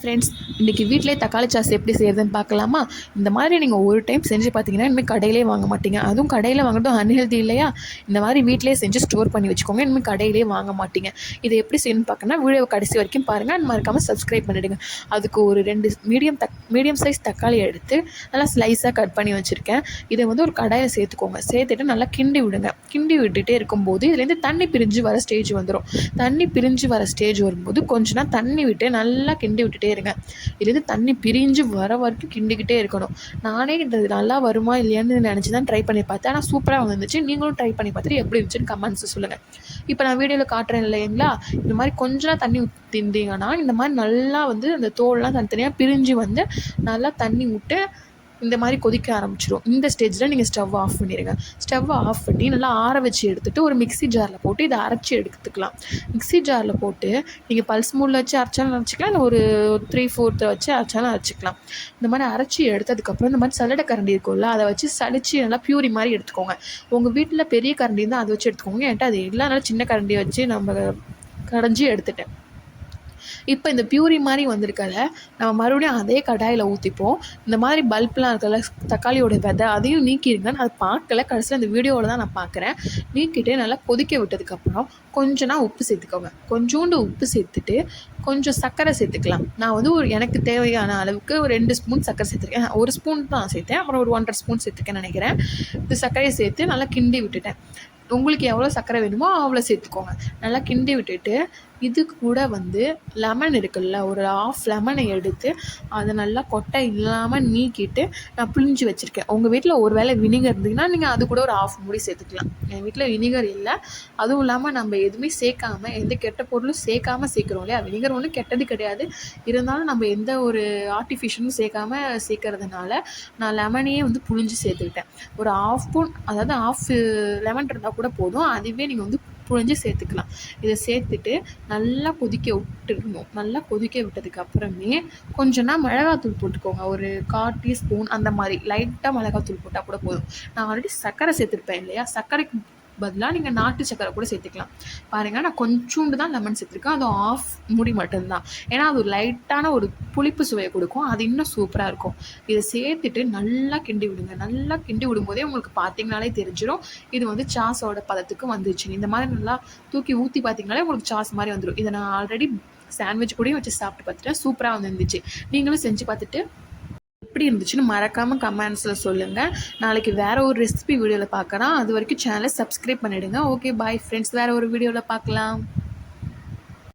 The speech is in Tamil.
ஃப்ரெண்ட்ஸ், இன்றைக்கி வீட்டிலே தக்காளி சாஸ் எப்படி செய்கிறதுன்னு பார்க்கலாமா? இந்த மாதிரி நீங்கள் ஒரு டைம் செஞ்சு பார்த்தீங்கன்னா இனிமேல் கடையிலே வாங்க மாட்டீங்க. அதுவும் கடையில் வாங்குறதும் அன்ஹெல்தி இல்லையா? இந்த மாதிரி வீட்டிலே செஞ்சு ஸ்டோர் பண்ணி வச்சுக்கோங்க. இனிமேல் கடையிலே வாங்க மாட்டீங்க. இதை எப்படி செய்யணும்னு பார்க்கணும்னா வீடியோ கடைசி வரைக்கும் பாருங்கள். அது மறக்காமல் சப்ஸ்கிரைப் பண்ணிவிடுங்க. அதுக்கு ஒரு 2 மீடியம் சைஸ் தக்காளி எடுத்து நல்லா ஸ்லைஸாக கட் பண்ணி வச்சுருக்கேன். இதை வந்து ஒரு கடாயில் சேர்த்துக்கோங்க. சேர்த்துட்டு நல்லா கிண்டி விடுங்க. கிண்டி விட்டுட்டே இருக்கும்போது இதுலேருந்து தண்ணி பிரிஞ்சு வர ஸ்டேஜ் வந்துடும். தண்ணி பிரிஞ்சு வர ஸ்டேஜ் வரும்போது கொஞ்ச நேரம் தண்ணி விட்டு நல்லா கிண்டி விட்டுட்டே இருங்க. இதுலேருந்து தண்ணி பிரிஞ்சு வர வரைக்கும் கிண்டிக்கிட்டே இருக்கணும். நானே இது நல்லா வருமா இல்லையான்னு நினச்சி தான் ட்ரை பண்ணி பார்த்தேன். ஆனால் சூப்பராக வந்துருந்துச்சு. நீங்களும் ட்ரை பண்ணி பார்த்துட்டு எப்படி இருந்துச்சுன்னு கமெண்ட்ஸ் சொல்லுங்கள். இப்போ நான் வீடியோவில் காட்டுறேன் இல்லைங்களா, இந்த மாதிரி கொஞ்சம் தண்ணி ஊற்றிருந்தீங்கன்னா இந்த மாதிரி நல்லா வந்து அந்த தோல்லாம் தனித்தனியாக பிரிஞ்சு வந்து நல்லா தண்ணி விட்டு இந்த மாதிரி கொதிக்க ஆரம்பிச்சிடும். இந்த ஸ்டேஜில் நீங்கள் ஸ்டவ் ஆஃப் பண்ணிடுங்க. ஸ்டவ் ஆஃப் பண்ணி நல்லா ஆற வச்சு எடுத்துகிட்டு ஒரு மிக்ஸி ஜாரில் போட்டு இதை அரைச்சி எடுத்துக்கலாம். மிக்ஸி ஜாரில் போட்டு நீங்கள் பல்ஸ் மூடில் வச்சு அரைச்சாலும் அரைச்சிக்கலாம், இல்லை ஒரு 3/4 வச்சு அரைச்சாலும் அரைச்சிக்கலாம். இந்த மாதிரி அரைச்சி எடுத்ததுக்கப்புறம் இந்த மாதிரி சல்லடை கரண்டி இருக்கும்ல, அதை வச்சு சலிச்சு நல்லா பியூரி மாதிரி எடுத்துக்கோங்க. உங்கள் வீட்டில் பெரிய கரண்டி இருந்தால் அதை வச்சு எடுத்துக்கோங்க. என்கிட்ட அது இல்லைனாலும் சின்ன கரண்டியை வச்சு நம்ம கடைஞ்சி எடுத்துட்டேன். இப்போ இந்த பியூரி மாதிரி வந்திருக்கல நம்ம மறுபடியும் அதே கடாயில் ஊற்றிப்போம். இந்த மாதிரி பல்ப்லாம் இருக்கல, தக்காளியோட விதை அதையும் நீக்கிடுங்க. நான் அதை பார்க்கல, கடைசியில் அந்த வீடியோவில் தான் நான் பார்க்குறேன். நீக்கிட்டு நல்லா கொதிக்க விட்டதுக்கப்புறம் கொஞ்சம் உப்பு சேர்த்துக்கோங்க. கொஞ்சோண்டு உப்பு சேர்த்துட்டு கொஞ்சம் சர்க்கரை சேர்த்துக்கலாம். நான் வந்து எனக்கு தேவையான அளவுக்கு ஒரு 2 ஸ்பூன் சர்க்கரை சேர்த்துருக்கேன். 1 ஸ்பூன் தான் சேர்த்தேன், அப்புறம் ஒரு 1.5 ஸ்பூன் சேர்த்துருக்கேன்னு நினைக்கிறேன். இந்த சர்க்கரையை சேர்த்து நல்லா கிண்டி விட்டுட்டேன். உங்களுக்கு எவ்வளோ சர்க்கரை வேணுமோ அவ்வளோ சேர்த்துக்கோங்க. நல்லா கிண்டி விட்டுட்டு இது கூட வந்து லெமன் இருக்குல்ல, ஒரு 1/2 லெமனை எடுத்து அதை நல்லா கொட்டை இல்லாமல் நீக்கிட்டு நான் புளிஞ்சு வச்சுருக்கேன். உங்கள் வீட்டில் ஒரு வேளை வினிகர் இருந்ததுன்னா நீங்கள் அது கூட ஒரு 1/2 மூடி சேர்த்துக்கலாம். என் வீட்டில் வினிகர் இல்லை. அதுவும் இல்லாமல் நம்ம எதுவுமே சேர்க்காமல், எந்த கெட்ட பொருளும் சேர்க்காமல் சேர்க்குறோம் இல்லையா. வினிகர் ஒன்றும் கெட்டது கிடையாது, இருந்தாலும் நம்ம எந்த ஒரு ஆர்டிஃபிஷியலும் சேர்க்கறதுனால நான் லெமனையே வந்து புளிஞ்சு சேர்த்துக்கிட்டேன். ஒரு 1/2 ஸ்பூன், அதாவது 1/2 லெமன் இருந்தால் கூட போதும். அதுவே நீங்கள் வந்து புழிஞ்சு சேர்த்துக்கலாம். இதை சேர்த்துட்டு நல்லா கொதிக்க விட்டுடணும். நல்லா கொதிக்க விட்டதுக்கு அப்புறமே கொஞ்சம்னா மிளகாத்தூள் போட்டுக்கோங்க. ஒரு 1/4 டீஸ்பூன் அந்த மாதிரி லைட்டாக மிளகாத்தூள் போட்டால் கூட போதும். நான் ஆல்ரெடி சர்க்கரை சேர்த்துருப்பேன் இல்லையா, சர்க்கரைக்கு பதிலாக நீங்கள் நாட்டு சர்க்கரை கூட சேர்த்துக்கலாம். பாருங்கள், நான் கொஞ்சோண்டு தான் லெமன் சேர்த்துருக்கேன். அது 1/2 மூடி மட்டும்தான். ஏன்னா அது ஒரு லைட்டான ஒரு புளிப்பு சுவையை கொடுக்கும். அது இன்னும் சூப்பராக இருக்கும். இதை சேர்த்துட்டு நல்லா கிண்டி விடுங்க. நல்லா கிண்டி விடும்போதே உங்களுக்கு பார்த்தீங்கனாலே தெரிஞ்சிடும் இது வந்து சாஸோட பதத்துக்கு வந்துச்சு. இந்த மாதிரி நல்லா தூக்கி ஊற்றி பார்த்தீங்கனாலே உங்களுக்கு சாஸ் மாதிரி வந்துடும். இதை நான் ஆல்ரெடி சாண்ட்விச் கூடயும் வச்சு சாப்பிட்டு பார்த்துட்டேன். சூப்பராக வந்துருந்துச்சு. நீங்களும் செஞ்சு பார்த்துட்டு எப்படி இருந்துச்சுன்னு மறக்காமல் கமெண்ட்ஸில் சொல்லுங்கள். நாளைக்கு வேறு ஒரு ரெசிபி வீடியோவில் பார்க்குறோம். அது வரைக்கும் சேனலை சப்ஸ்கிரைப் பண்ணிவிடுங்க. Okay, bye friends. வேறு ஒரு வீடியோவில் பார்க்கலாம்.